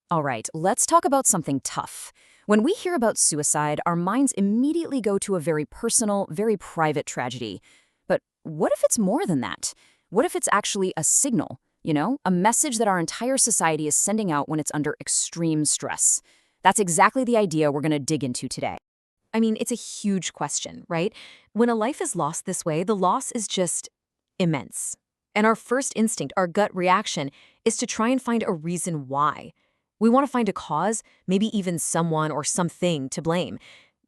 All right, let's talk about something tough. When we hear about suicide, our minds immediately go to a very personal, very private tragedy. But what if it's more than that? What if it's actually a signal, a message that our entire society is sending out when it's under extreme stress? That's exactly the idea we're going to dig into today. I mean, it's a huge question, right? When a life is lost this way, the loss is just immense. And our first instinct, our gut reaction, is to try and find a reason why. We want to find a cause, maybe even someone or something to blame.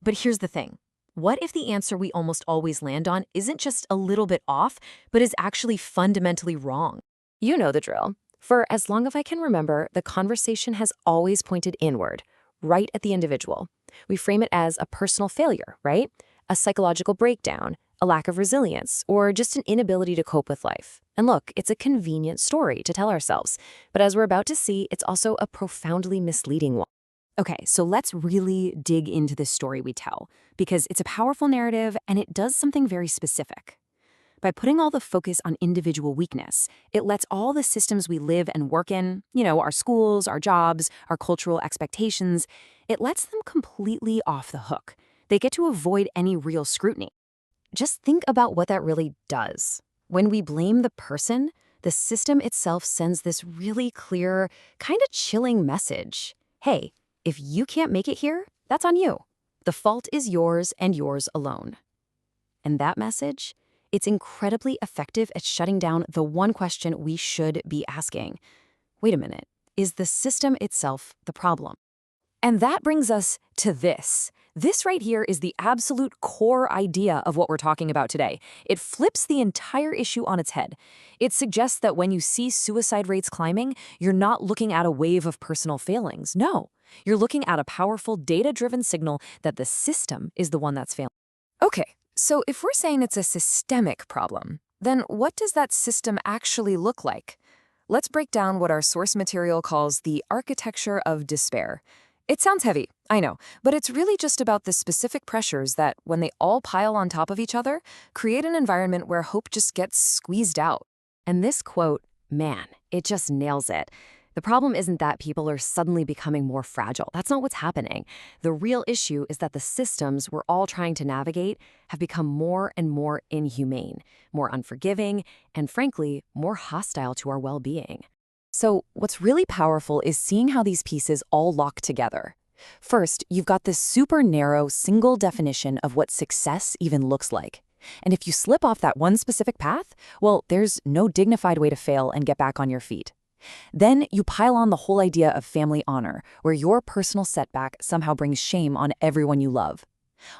But here's the thing. What if the answer we almost always land on isn't just a little bit off, but is actually fundamentally wrong? You know the drill. For as long as I can remember, the conversation has always pointed inward, right at the individual. We frame it as a personal failure, right? A psychological breakdown, a lack of resilience, or just an inability to cope with life. And look, it's a convenient story to tell ourselves, but as we're about to see, it's also a profoundly misleading one. Okay, so let's really dig into this story we tell, because it's a powerful narrative and it does something very specific. By putting all the focus on individual weakness, it lets all the systems we live and work in, our schools, our jobs, our cultural expectations, it lets them completely off the hook. They get to avoid any real scrutiny. Just think about what that really does. When we blame the person, the system itself sends this really clear, kind of chilling message. Hey, if you can't make it here, that's on you. The fault is yours and yours alone. And that message? It's incredibly effective at shutting down the one question we should be asking. Wait a minute, is the system itself the problem? And that brings us to this. This right here is the absolute core idea of what we're talking about today. It flips the entire issue on its head. It suggests that when you see suicide rates climbing, you're not looking at a wave of personal failings. No, you're looking at a powerful data-driven signal that the system is the one that's failing. Okay, so if we're saying it's a systemic problem, then what does that system actually look like? Let's break down what our source material calls the architecture of despair. It sounds heavy, I know, but it's really just about the specific pressures that, when they all pile on top of each other, create an environment where hope just gets squeezed out. And this quote, man, it just nails it. The problem isn't that people are suddenly becoming more fragile. That's not what's happening. The real issue is that the systems we're all trying to navigate have become more and more inhumane, more unforgiving, and frankly, more hostile to our well-being. So what's really powerful is seeing how these pieces all lock together. First, you've got this super narrow, single definition of what success even looks like. And if you slip off that one specific path, well, there's no dignified way to fail and get back on your feet. Then you pile on the whole idea of family honor, where your personal setback somehow brings shame on everyone you love.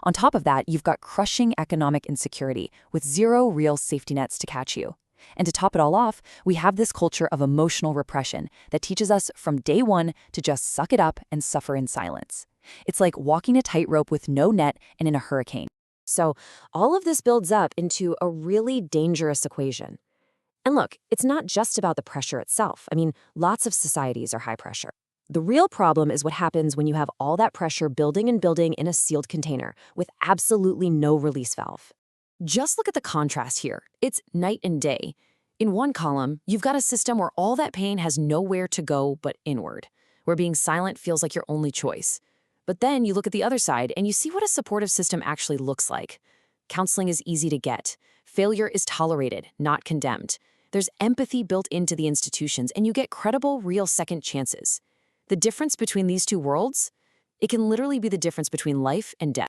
On top of that, you've got crushing economic insecurity with zero real safety nets to catch you. And to top it all off, we have this culture of emotional repression that teaches us from day one to just suck it up and suffer in silence. It's like walking a tightrope with no net and in a hurricane. So all of this builds up into a really dangerous equation. And look, it's not just about the pressure itself. I mean, lots of societies are high pressure. The real problem is what happens when you have all that pressure building and building in a sealed container with absolutely no release valve. Just look at the contrast here. It's night and day. In one column, you've got a system where all that pain has nowhere to go but inward, where being silent feels like your only choice. But then you look at the other side and you see what a supportive system actually looks like. Counseling is easy to get. Failure is tolerated, not condemned. There's empathy built into the institutions, and you get credible, real second chances. The difference between these two worlds? It can literally be the difference between life and death.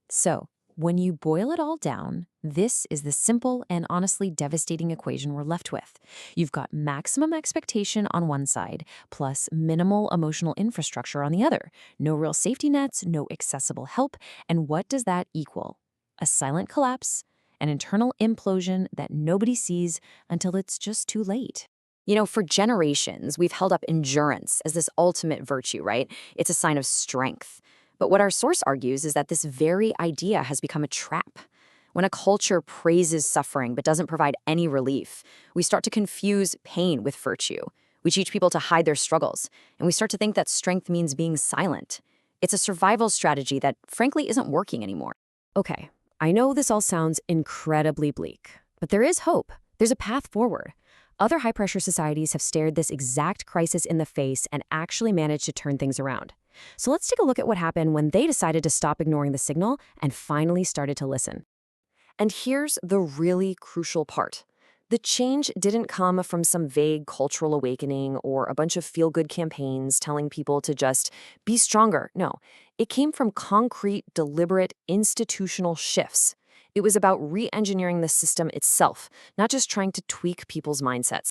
So, when you boil it all down, this is the simple and honestly devastating equation we're left with. You've got maximum expectation on one side, plus minimal emotional infrastructure on the other. No real safety nets, no accessible help, and what does that equal? A silent collapse, an internal implosion that nobody sees until it's just too late. For generations, we've held up endurance as this ultimate virtue, right? It's a sign of strength. But what our source argues is that this very idea has become a trap. When a culture praises suffering but doesn't provide any relief, we start to confuse pain with virtue. We teach people to hide their struggles, and we start to think that strength means being silent. It's a survival strategy that, frankly, isn't working anymore. Okay, I know this all sounds incredibly bleak, but there is hope. There's a path forward. Other high-pressure societies have stared this exact crisis in the face and actually managed to turn things around. So let's take a look at what happened when they decided to stop ignoring the signal and finally started to listen. And here's the really crucial part. The change didn't come from some vague cultural awakening or a bunch of feel-good campaigns telling people to just be stronger. No, it came from concrete, deliberate, institutional shifts. It was about re-engineering the system itself, not just trying to tweak people's mindsets.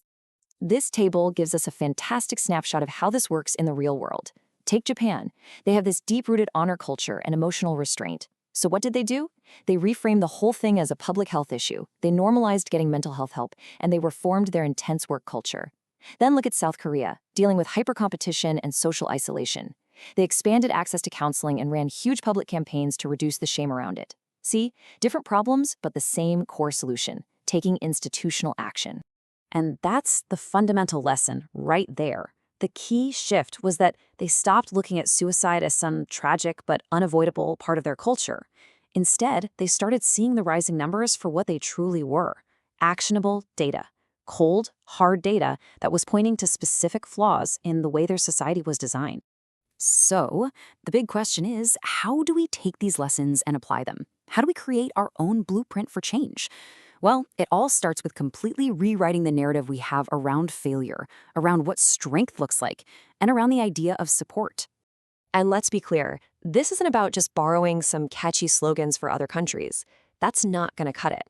This table gives us a fantastic snapshot of how this works in the real world. Take Japan. They have this deep-rooted honor culture and emotional restraint. So what did they do? They reframed the whole thing as a public health issue. They normalized getting mental health help, and they reformed their intense work culture. Then look at South Korea, dealing with hyper-competition and social isolation. They expanded access to counseling and ran huge public campaigns to reduce the shame around it. See, different problems, but the same core solution, taking institutional action. And that's the fundamental lesson right there. The key shift was that they stopped looking at suicide as some tragic but unavoidable part of their culture. Instead, they started seeing the rising numbers for what they truly were: actionable data. Cold, hard data that was pointing to specific flaws in the way their society was designed. So, the big question is, how do we take these lessons and apply them? How do we create our own blueprint for change? Well, it all starts with completely rewriting the narrative we have around failure, around what strength looks like, and around the idea of support. And let's be clear, this isn't about just borrowing some catchy slogans for other countries. That's not going to cut it.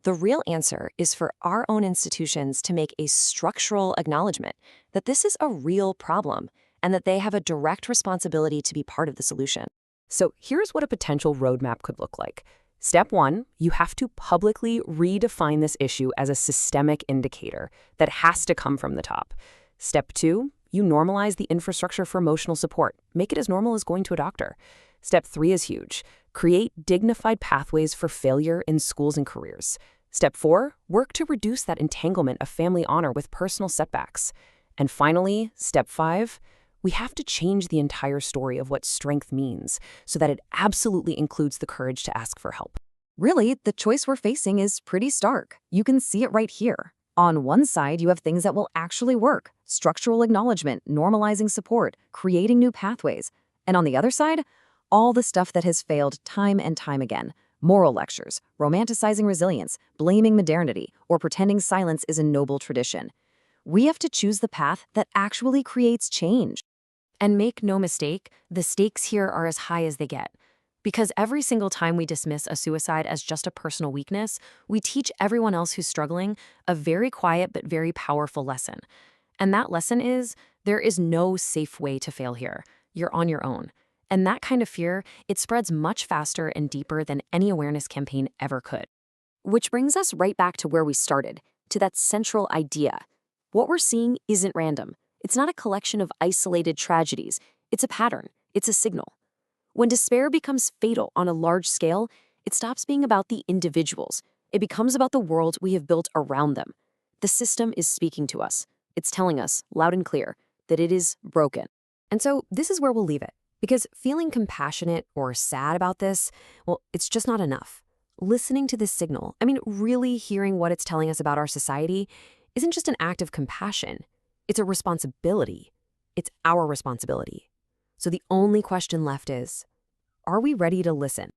The real answer is for our own institutions to make a structural acknowledgement that this is a real problem and that they have a direct responsibility to be part of the solution. So here's what a potential roadmap could look like. Step 1, you have to publicly redefine this issue as a systemic indicator that has to come from the top. Step 2, you normalize the infrastructure for emotional support. Make it as normal as going to a doctor. Step 3 is huge. Create dignified pathways for failure in schools and careers. Step 4, work to reduce that entanglement of family honor with personal setbacks. And finally, Step 5, we have to change the entire story of what strength means so that it absolutely includes the courage to ask for help. Really, the choice we're facing is pretty stark. You can see it right here. On one side, you have things that will actually work: structural acknowledgement, normalizing support, creating new pathways. And on the other side, all the stuff that has failed time and time again: moral lectures, romanticizing resilience, blaming modernity, or pretending silence is a noble tradition. We have to choose the path that actually creates change. And make no mistake, the stakes here are as high as they get. Because every single time we dismiss a suicide as just a personal weakness, we teach everyone else who's struggling a very quiet but very powerful lesson. And that lesson is, there is no safe way to fail here. You're on your own. And that kind of fear, it spreads much faster and deeper than any awareness campaign ever could. Which brings us right back to where we started, to that central idea. What we're seeing isn't random. It's not a collection of isolated tragedies. It's a pattern. It's a signal. When despair becomes fatal on a large scale, it stops being about the individuals. It becomes about the world we have built around them. The system is speaking to us. It's telling us, loud and clear, that it is broken. And so this is where we'll leave it. Because feeling compassionate or sad about this, well, it's just not enough. Listening to this signal, really hearing what it's telling us about our society, isn't just an act of compassion. It's a responsibility. It's our responsibility. So the only question left is, are we ready to listen?